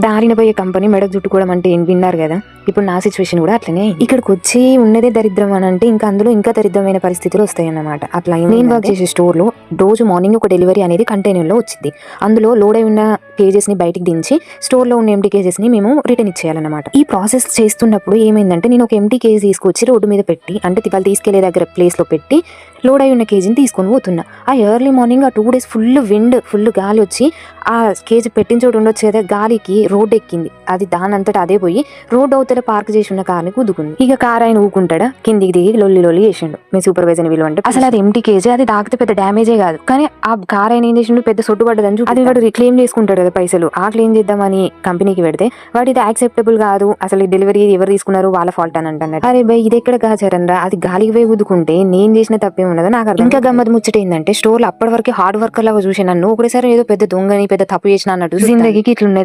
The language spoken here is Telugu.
దారిన పోయే కంపెనీ మెడకు చుట్టుకోవడం అంటే ఏం విన్నారు కదా. ఇప్పుడు నా సిచ్యువేషన్ కూడా అట్లనే. ఇక్కడికి వచ్చి ఉన్నదే దరిద్రం అని అంటే ఇంకా అందులో ఇంకా దరిద్రమైన పరిస్థితులు వస్తాయన్నమాట. అట్లా నేను వర్క్ చేసే స్టోర్ లో రోజు మార్నింగ్ ఒక డెలివరీ అనేది కంటైనర్ లో వచ్చింది. అందులో లోడ్ అయి ఉన్న కేజెస్ ని బయటికి దించి స్టోర్ లో ఉన్న ఎంటీ కేజెస్ ని మేము రిటర్న్ ఇచ్చేయాలన్నమాట. ఈ ప్రాసెస్ చేస్తున్నప్పుడు ఏమైందంటే నేను ఒక ఎంటీ కేజీ తీసుకొచ్చి రోడ్డు మీద పెట్టి, అంటే వాళ్ళు తీసుకెళ్లే దగ్గర ప్లేస్ లో పెట్టి లోడ్ అయి ఉన్న కేజీని తీసుకొని పోతున్నా. ఆ ఎర్లీ మార్నింగ్ ఆ 2 days ఫుల్ విండ్, ఫుల్ గాలి వచ్చి ఆ కేజీ పెట్టిన చోటు ఉండొచ్చు కదా, గాలికి రోడ్ ఎక్కింది. అది దానంతటా అదే పోయి రోడ్ అవతల పార్క్ చేసి ఉన్న కార్ని కుదుకుంది. ఇక కార్ ఆయన ఊకుంటాడా, కిందికి దిగి లొల్లి చేసిండు. మీ సూపర్వైజర్ విలువ అంటే అసలు అది ఎంటీ కేజీ, అది తాకితే పెద్ద డ్యామేజే కాదు, కానీ ఆ కార్ ఆయన ఏం చేసిండు, పెద్ద సొట్టు పడ్డదని అది వాడు క్లెయిమ్ చేసుకుంటాడు కదా పైసలు. ఆ క్లెయిమ్ చేద్దామని కంపెనీకి పెడితే వాడు ఇది యాక్సెప్టబుల్ కాదు, అసలు ఈ డెలివరీ ఎవరు తీసుకున్నారు వాళ్ళ ఫాల్ట్ అని అంటున్నాడు. అరే బై ఇది ఎక్కడ కాచారంరా, అది గాలికి పోయి గుద్దుకుంటే నేను చేసిన తప్పేం ఉండదు నాకు అర్థం. ఇంకా గమ్మత్ ముచ్చట ఏంటంటే స్టోర్ లో అప్పటి వరకు హార్డ్ వర్కర్ లాగా చూసి నన్ను ఒకటేసారి ఏదో పెద్ద దొంగని పెద్ద తప్పు చేసిన అన్నట్టు జిందగీకి ఇట్లున్నది.